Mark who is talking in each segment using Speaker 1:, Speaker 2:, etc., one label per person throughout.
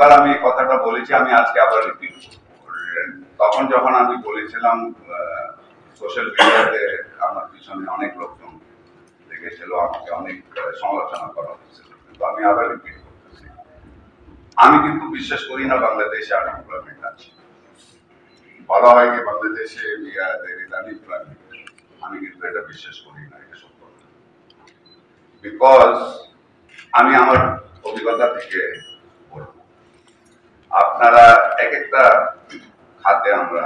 Speaker 1: একবার আমি এই কথাটা বলেছি, আমি আজকে আবার রিপিট করলেন। তখন যখন আমি বলেছিলাম সোশ্যাল মিডিয়াতে আমার পিছনে অনেক লোকজন লেগেছিল, আমাকে অনেক সমালোচনা করা হয়েছিল, কিন্তু আমি আবার রিপিট করতেছি, আমি কিন্তু বিশ্বাস করি না বাংলাদেশে আনএমপ্লয়মেন্ট আছে। বলা হয় যে বাংলাদেশে আনএমপ্লয়মেন্ট, আমি কিন্তু এটা বিশ্বাস করি না, এটা সত্য। বিকজ আমি আমার অভিজ্ঞতা থেকে বলব, আপনারা এক একটা খাতে আমরা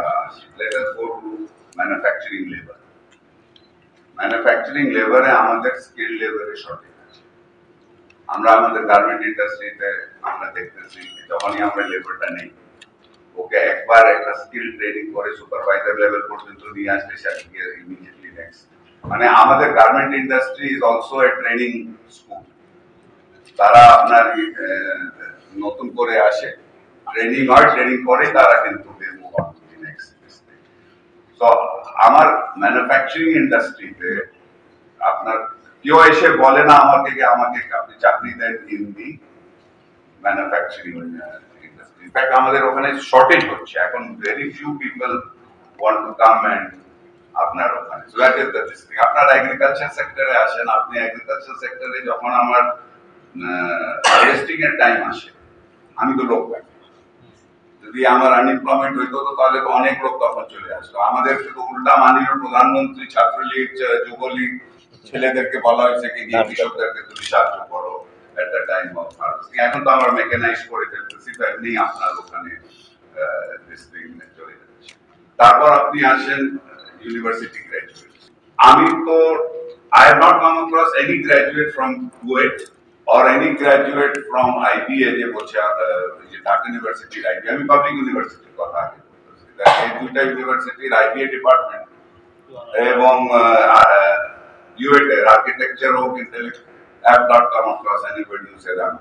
Speaker 1: ম্যানুফ্যাকচারিং লেবার, ম্যানুফ্যাকচারিং লেবারে আমাদের স্কিল লেবারের শর্টেজ আছে। আমরা আমাদের গার্মেন্ট ইন্ডাস্ট্রিতে আমরা দেখতেছি যখনই আমরা লেবারটা নেই, ওকে একবার একটা স্কিল ট্রেনিং করে সুপারভাইজার লেভেল পর্যন্ত নিয়ে আসলে সে ইমিডিয়েটলি নেক্সট, মানে আমাদের garment industry is also a training school. তারা আপনার নতুন করে আসে, ট্রেনিং হয়, ট্রেনিং করে তারা কিন্তু তো আমার ম্যানুফ্যাকচারিং ইন্ডাস্ট্রিতে আপনার কেউ এসে বলে না আমাকে আপনি চাকরি দেন in the manufacturing industry. In fact আমাদের ওখানে শর্টেজ হচ্ছে এখন, very few people want to come and আপনার ওখানে। So that is the thing. আপনার এগ্রিকালচার সেক্টরে আসেন, আপনি এগ্রিকালচার সেক্টরে যখন আমার হারভেস্টিং এর টাইম আসে, আমি তো লোক পাই। যদি আমার আনএমপ্লয়মেন্ট হইতো তো তাহলে তো অনেক লোক তখন চলে আসতো। আমাদের তো উল্টা মাননীয় প্রধানমন্ত্রী, ছাত্রলীগ, যুবলীগ ছেলেদেরকে বলা হয়েছে কি কৃষকদেরকে তুমি সাহায্য করো at the time of harvesting. এখন তো আমরা মেকানাইজ করে ফেলতেছি, এমনি আপনার ওখানে চলে যাচ্ছে। তারপর আপনি আসেন ইউনিভার্সিটি গ্রাজুয়েট। আমি তো I have not come across any graduate from Kuwait or any graduate from IBA যে বলছে যে ঢাকা ইউনিভার্সিটির IBA, আমি পাবলিক ইউনিভার্সিটির কথা আগে বলতেছি। এই দুইটা ইউনিভার্সিটির IBA ডিপার্টমেন্ট এবং UAT আর্কিটেকচার হোক, intellect, I have not come across anybody who said I'm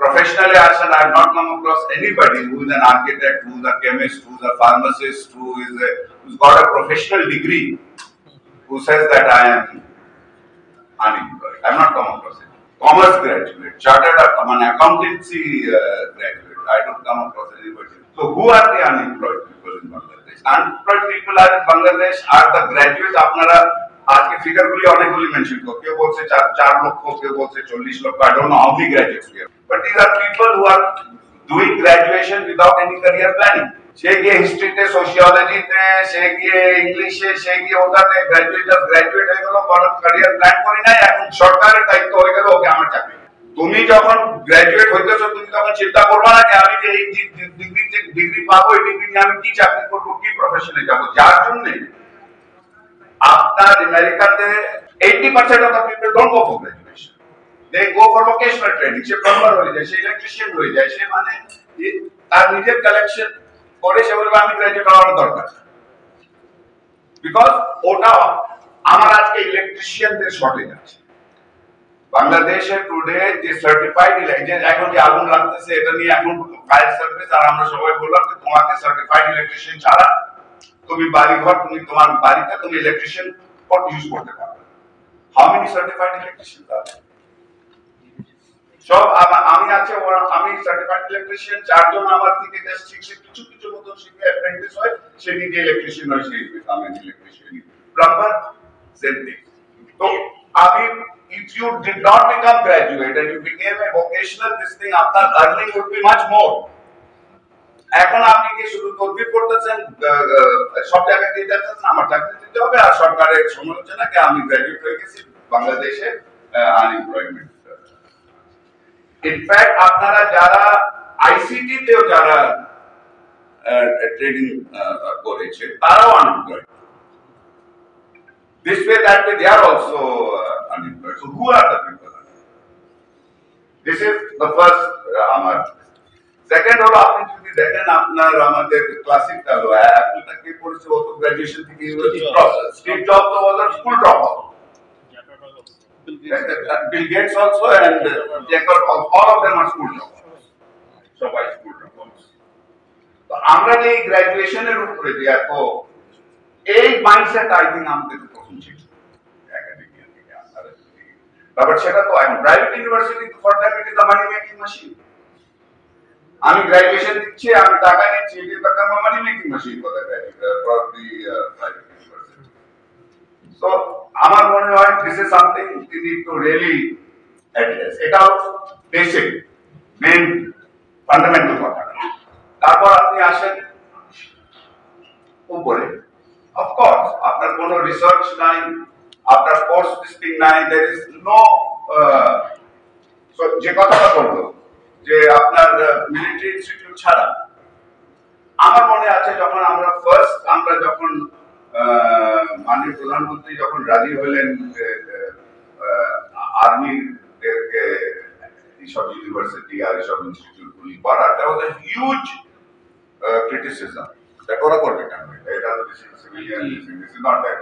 Speaker 1: professionally I have not come across anybody who is an architect, who is a chemist, who is a pharmacist, who's got a professional degree, who says that I am unemployed. I have not come across it. Commerce graduate, chartered accountancy graduate, I don't come across anybody. So who are the unemployed people in Bangladesh? Unemployed people are in Bangladesh are the graduates. আপনারা আজকে ফিগারগুলি অনেকগুলি mention করো, কেউ বলছে 4 লক্ষ, কেউ বলছে 40 লক্ষ, I don't know how many graduates we have. But these are people who are doing graduation without any career planning. সে গিয়ে হিস্ট্রিতে, সোশিওলজিতে, সে গিয়ে ইংলিশে, সে গিয়ে ওটাতে গ্রাজুয়েট হয়ে গেল, কোনো ক্যারিয়ার প্ল্যান করে নাই। এখন সরকারের দায়িত্ব হয়ে গেল ওকে আমার চাকরি। তুমি যখন গ্রাজুয়েট হইতেছো তুমি তখন চিন্তা করবা না যে আমি যে এই ডিগ্রি পাবো, এই ডিগ্রি নিয়ে আমি কি চাকরি করবো, কি প্রফেশনে যাবো। যার জন্য আপনার আমেরিকাতে 80% of the people don't go for graduation, they go for vocational training. Say plumber হয়ে যায়, সে ইলেকট্রিশিয়ান হয়ে যায়, সে মানে তার নিজের কালেকশন করে সে বলবে আমি গ্রাজুয়েট হওয়ার দরকার। বিকজ ওটা আমার আজকে ইলেকট্রিশিয়ানদের শর্টেজ আছে বাংলাদেশে টুডে। যে সার্টিফাইড এখন যে আগুন লাগতেছে এটা নিয়ে এখন ফায়ার সার্ভিস আর আমরা সবাই বললাম যে তোমাকে সার্টিফাইড ইলেকট্রিশিয়ান ছাড়া তুমি বাড়িঘর, তুমি তোমার বাড়িতে তুমি ইলেকট্রিশিয়ান ইউজ করতে পারবে। হাউ মেনি সার্টিফাইড ইলেকট্রিশিয়ান আছে? সব আমি আছে, আমি সার্টিফাইড ইলেকট্রিশিয়ান, 4 জন আমার থেকে জাস্ট শিখে কিছু মতন শিখে অ্যাপ্রেন্টিস হয়, সে নিজে ইলেকট্রিশিয়ান হয়, সে become an electrician. Plumber same thing. তো আমি if you did not become graduate and you became a vocational this thing, আপনার earning would be much more. এখন আপনি কি শুধু তদবির করতেছেন, সব জায়গায় দিয়ে যাচ্ছেন আমার চাকরি দিতে হবে, আর সরকারের সমালোচনাকে আমি গ্রাজুয়েট হয়ে গেছি বাংলাদেশে আনএমপ্লয়মেন্ট। ইনফ্যাক্ট আপনারা যারা আইসিটি তেও যারা ট্রেনিং করেছে তারাও unemployed. This way, that way, they are also unemployed. So, who are the people? This is the first আমার। সেকেন্ড হলো আপনি যদি দেখেন আপনার আমাদের ক্লাসিক হলো অ্যাপল থেকে পড়েছে, ও তো গ্রাজুয়েশন থেকে ইউনিভার্সিটি প্রসেস। স্টিভ জবস তো was school drop out. Bill Gates also and Jacob, all of them are school dropouts. সবাই স্কুল ড্রপআউটস। তো আমরা যে গ্রাজুয়েশনের উপরে যে এত এই মাইন্ডসেট আই থিঙ্ক আমাদের প্রথম ছিল একাডেমিয়া থেকে আপনারা। তারপর সেটা তো এখন private university for that it is the money making machine. আমি গ্র্যাজুয়েশন দিচ্ছি, আমি টাকা নিচ্ছি, it is become a money making machine for the private university. So আমার মনে হয় this is something we need to really address. এটাও basic main fundamental কথা। তারপর আপনি আসেন উপরে, অফকোর্স আপনার কোনো রিসার্চ নাই, আপনার কোর্স টেস্টিং নাই, there is no যে কথাটা বললো যে আপনার মিলিটারি ইনস্টিটিউট ছাড়া, আমার মনে আছে যখন আমরা যখন মাননীয় প্রধানমন্ত্রী যখন রাজি হলেন আর্মিদেরকে এইসব ইউনিভার্সিটি আর এইসব ইনস্টিটিউট গুলি করার, that was a huge criticism that ওরা করবে কেন, এটা civilian, this is not that.